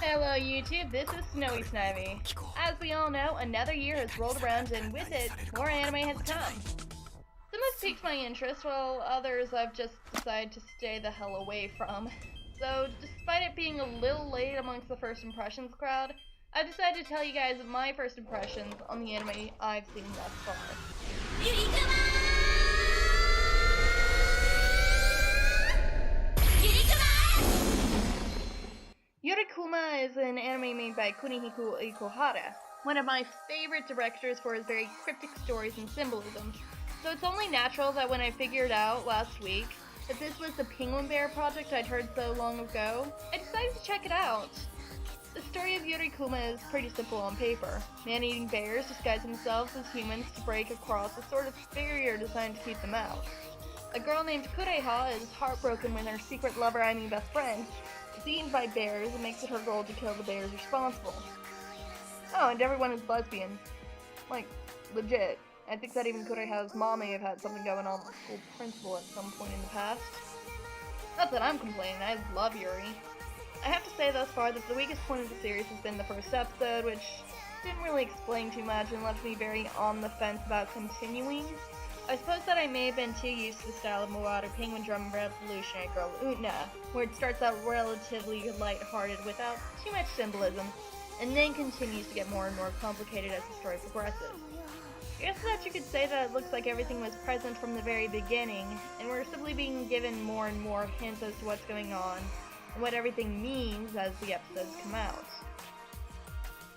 Hello YouTube, this is Snowy Snivy. As we all know, another year has rolled around and with it, more anime has come. Some have piqued my interest, while others I've just decided to stay the hell away from. So, despite it being a little late amongst the first impressions crowd, I've decided to tell you guys my first impressions on the anime I've seen thus far. Yurikuma is an anime made by Kunihiko Ikuhara, one of my favorite directors for his very cryptic stories and symbolism. So it's only natural that when I figured out last week that this was the Penguin Bear project I'd heard so long ago, I decided to check it out. The story of Yurikuma is pretty simple on paper. Man-eating bears disguise themselves as humans to break across a sort of barrier designed to keep them out. A girl named Kureha is heartbroken when her secret lover, best friend, is eaten by bears and makes it her goal to kill the bears responsible. Oh, and everyone is lesbian. Like, legit. I think that even Kureha's mom may have had something going on with the school principal at some point in the past. Not that I'm complaining, I love Yuri. I have to say thus far that the weakest point of the series has been the first episode, which didn't really explain too much and left me very on the fence about continuing. I suppose that I may have been too used to the style of Moata Penguin Drum Revolutionary Girl Utada, where it starts out relatively light-hearted without too much symbolism, and then continues to get more and more complicated as the story progresses. I guess that you could say that it looks like everything was present from the very beginning, and we're simply being given more and more hints as to what's going on, and what everything means as the episodes come out.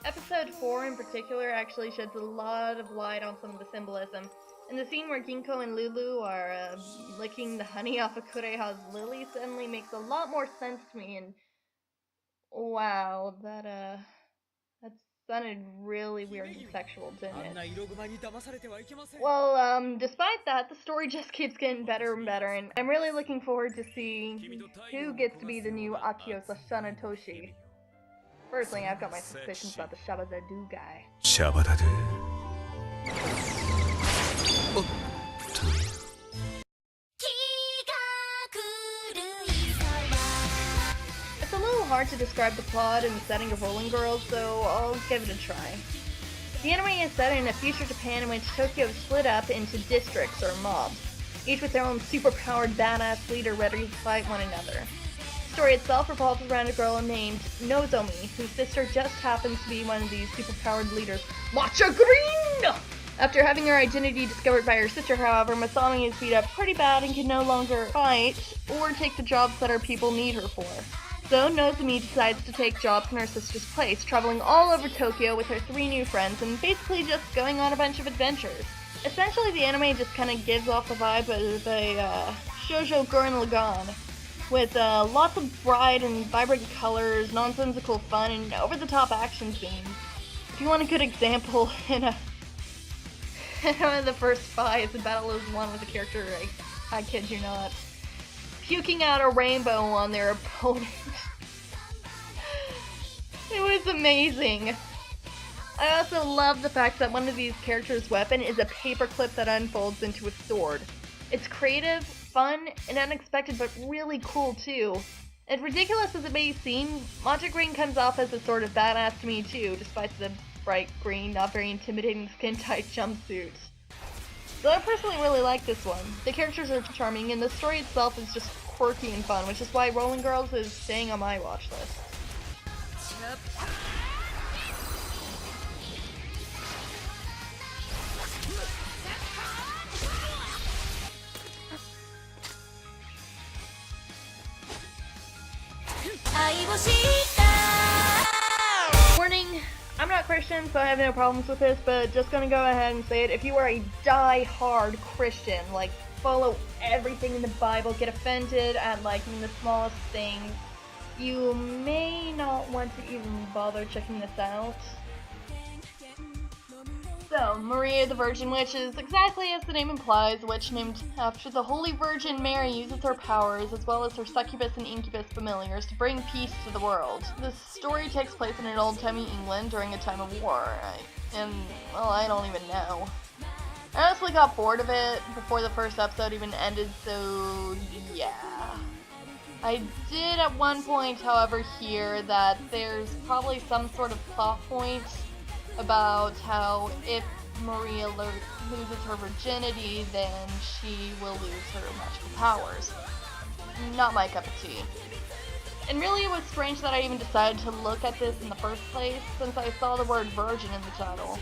Episode 4 in particular actually sheds a lot of light on some of the symbolism, and the scene where Ginko and Lulu are licking the honey off of Kureha's lily suddenly makes a lot more sense to me, and wow, that sounded really weird and sexual, didn't it? Well, despite that, the story just keeps getting better and better, and I'm really looking forward to seeing who gets to be the new Akio Sanetoshi. Personally, I've got my suspicions about the Shabadadu guy. It's a little hard to describe the plot and the setting of Rolling Girls, so I'll give it a try. The anime is set in a future Japan in which Tokyo is split up into districts or mobs, each with their own superpowered badass leader ready to fight one another. The story itself revolves around a girl named Nozomi, whose sister just happens to be one of these superpowered leaders. Matcha Green! After having her identity discovered by her sister, however, Masami is beat up pretty bad and can no longer fight or take the jobs that her people need her for. So Nozomi decides to take jobs in her sister's place, traveling all over Tokyo with her 3 new friends and basically just going on a bunch of adventures. Essentially, the anime just kind of gives off the vibe of a shoujo Gurren Lagann, with lots of bright and vibrant colors, nonsensical fun, and over-the-top action scenes. If you want a good example, in one of the first fights, the battle is won with a character, I kid you not, puking out a rainbow on their opponent. It was amazing. I also love the fact that one of these characters' weapon is a paperclip that unfolds into a sword. It's creative, fun, and unexpected, but really cool too. As ridiculous as it may seem, Matcha Green comes off as a sort of badass to me too, despite the bright green, not very intimidating skin-tight jumpsuit. So I personally really like this one. The characters are charming, and the story itself is just quirky and fun, which is why Rolling Girls is staying on my watch list. Warning, I'm not Christian, so I have no problems with this, but just gonna go ahead and say it. If you are a die-hard Christian, like, follow everything in the Bible, get offended at, like, even the smallest things, you may not want to even bother checking this out. So, Maria the Virgin Witch is exactly as the name implies, a witch named after the Holy Virgin Mary uses her powers, as well as her succubus and incubus familiars, to bring peace to the world. This story takes place in an old-timey England during a time of war, well, I don't even know. I honestly got bored of it before the first episode even ended, so yeah. I did at one point, however, hear that there's probably some sort of plot point about how if Maria loses her virginity, then she will lose her magical powers. Not my cup of tea. And really it was strange that I even decided to look at this in the first place, since I saw the word virgin in the title.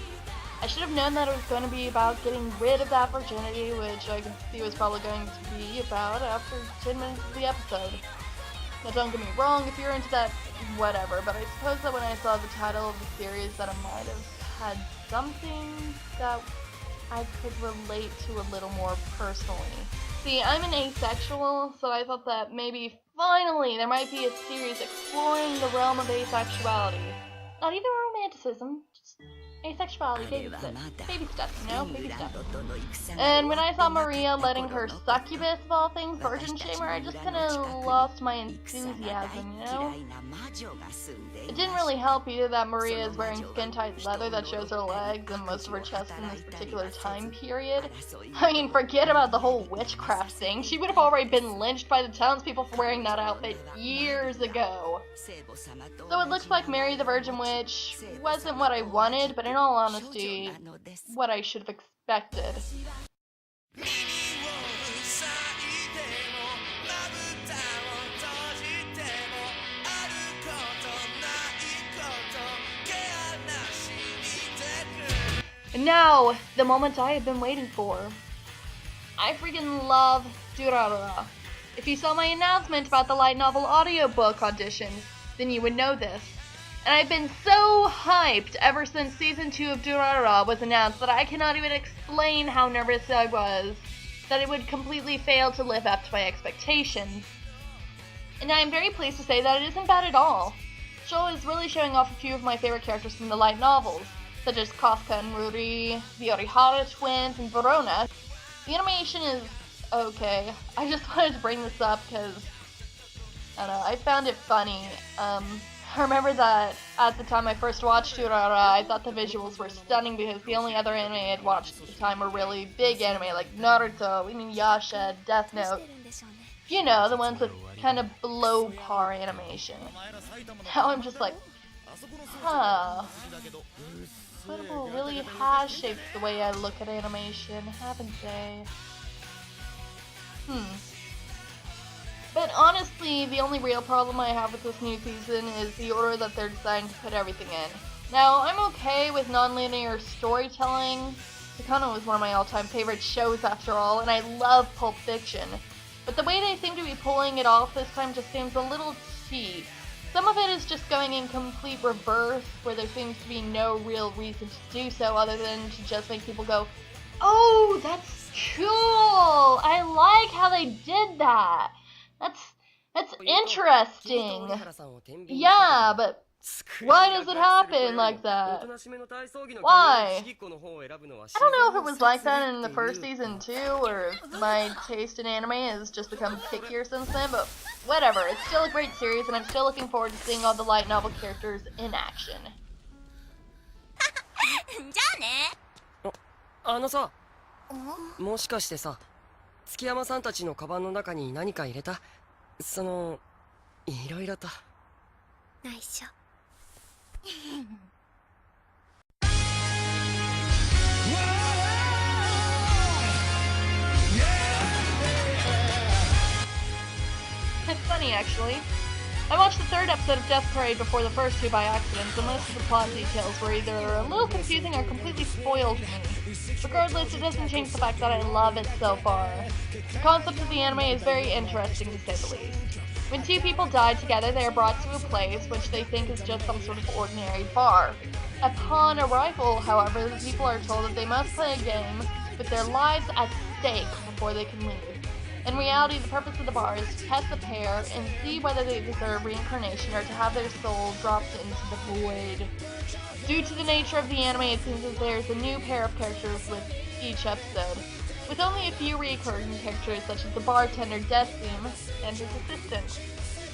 I should have known that it was going to be about getting rid of that virginity, which I could see was probably going to be about after 10 minutes of the episode. Now don't get me wrong, if you're into that, whatever, but I suppose that when I saw the title of the series that I might have had something that I could relate to a little more personally. See, I'm an asexual, so I thought that maybe finally there might be a series exploring the realm of asexuality. Not even romanticism, just asexuality, baby steps, you know, baby steps. And when I saw Maria letting her succubus of all things virgin shamer, I just kinda lost my enthusiasm, you know? It didn't really help either that Maria is wearing skin-tight leather that shows her legs and most of her chest in this particular time period. I mean, forget about the whole witchcraft thing. She would have already been lynched by the townspeople for wearing that outfit years ago. So it looks like Mary the Virgin Witch wasn't what I wanted, but in all honesty, what I should have expected. And now, the moment I have been waiting for. I freaking love Utada. If you saw my announcement about the light novel audiobook audition, then you would know this. And I've been so hyped ever since season 2 of Utada was announced that I cannot even explain how nervous I was that it would completely fail to live up to my expectations. And I am very pleased to say that it isn't bad at all. The show is really showing off a few of my favorite characters from the light novels, such as Kafka and Ruri, the Orihara twins, and Verona. The animation is okay. I just wanted to bring this up because, I don't know, I found it funny. I remember that at the time I first watched Utada, I thought the visuals were stunning because the only other anime I had watched at the time were really big anime like Naruto, Inuyasha, Death Note. You know, the ones with kind of below par animation. Now I'm just like, huh. Political really has shaped the way I look at animation, haven't they? But honestly, the only real problem I have with this new season is the order that they're deciding to put everything in. Now, I'm okay with non-linear storytelling. Takano was one of my all-time favorite shows after all, and I love Pulp Fiction. But the way they seem to be pulling it off this time just seems a little cheap. Some of it is just going in complete reverse, where there seems to be no real reason to do so other than to just make people go, "Oh, that's cool! I like how they did that! That's interesting. Yeah, but why does it happen like that? Why? I don't know if it was like that in the first season too, or if my taste in anime has just become pickier since then, but whatever. It's still a great series, and I'm still looking forward to seeing all the light novel characters in action. じゃあね。さ、もしかしてさ、月山さんたちのカバンの中に何か入れた？いろいろと。内緒。It's funny, actually. I watched the third episode of Death Parade before the first two by accident, so most of the plot details were either a little confusing or completely spoiled to me. Regardless, it doesn't change the fact that I love it so far. The concept of the anime is very interesting, to say the least. When two people die together, they are brought to a place which they think is just some sort of ordinary bar. Upon arrival, however, the people are told that they must play a game with their lives at stake before they can leave. In reality, the purpose of the bar is to test the pair and see whether they deserve reincarnation or to have their soul dropped into the void. Due to the nature of the anime, it seems that there's a new pair of characters with each episode, with only a few recurring characters such as the bartender Deathbeam and his assistant.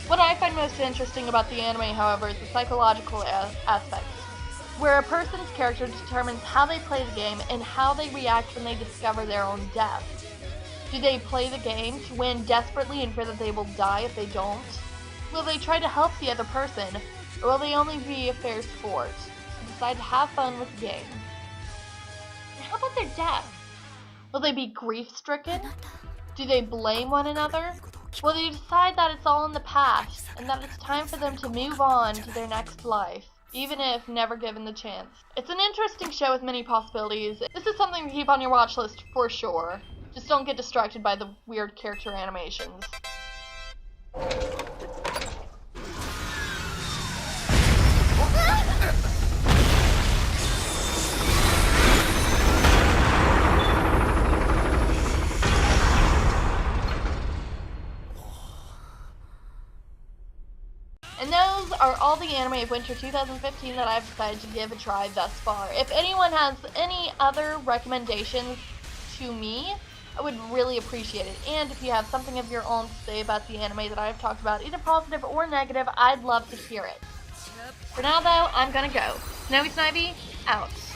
What I find most interesting about the anime, however, is the psychological aspect, where a person's character determines how they play the game and how they react when they discover their own death. Do they play the game to win desperately and fear that they will die if they don't? Will they try to help the other person, or will they only be a fair sport and decide to have fun with the game? And how about their death? Will they be grief-stricken? Do they blame one another? Will they decide that it's all in the past and that it's time for them to move on to their next life, even if never given the chance? It's an interesting show with many possibilities. This is something to keep on your watch list for sure. Just don't get distracted by the weird character animations. And those are all the anime of winter 2015 that I've decided to give a try thus far. If anyone has any other recommendations to me, I would really appreciate it. And if you have something of your own to say about the anime that I've talked about, either positive or negative, I'd love to hear it. For now though, I'm gonna go. Enemy Ive Seen, out.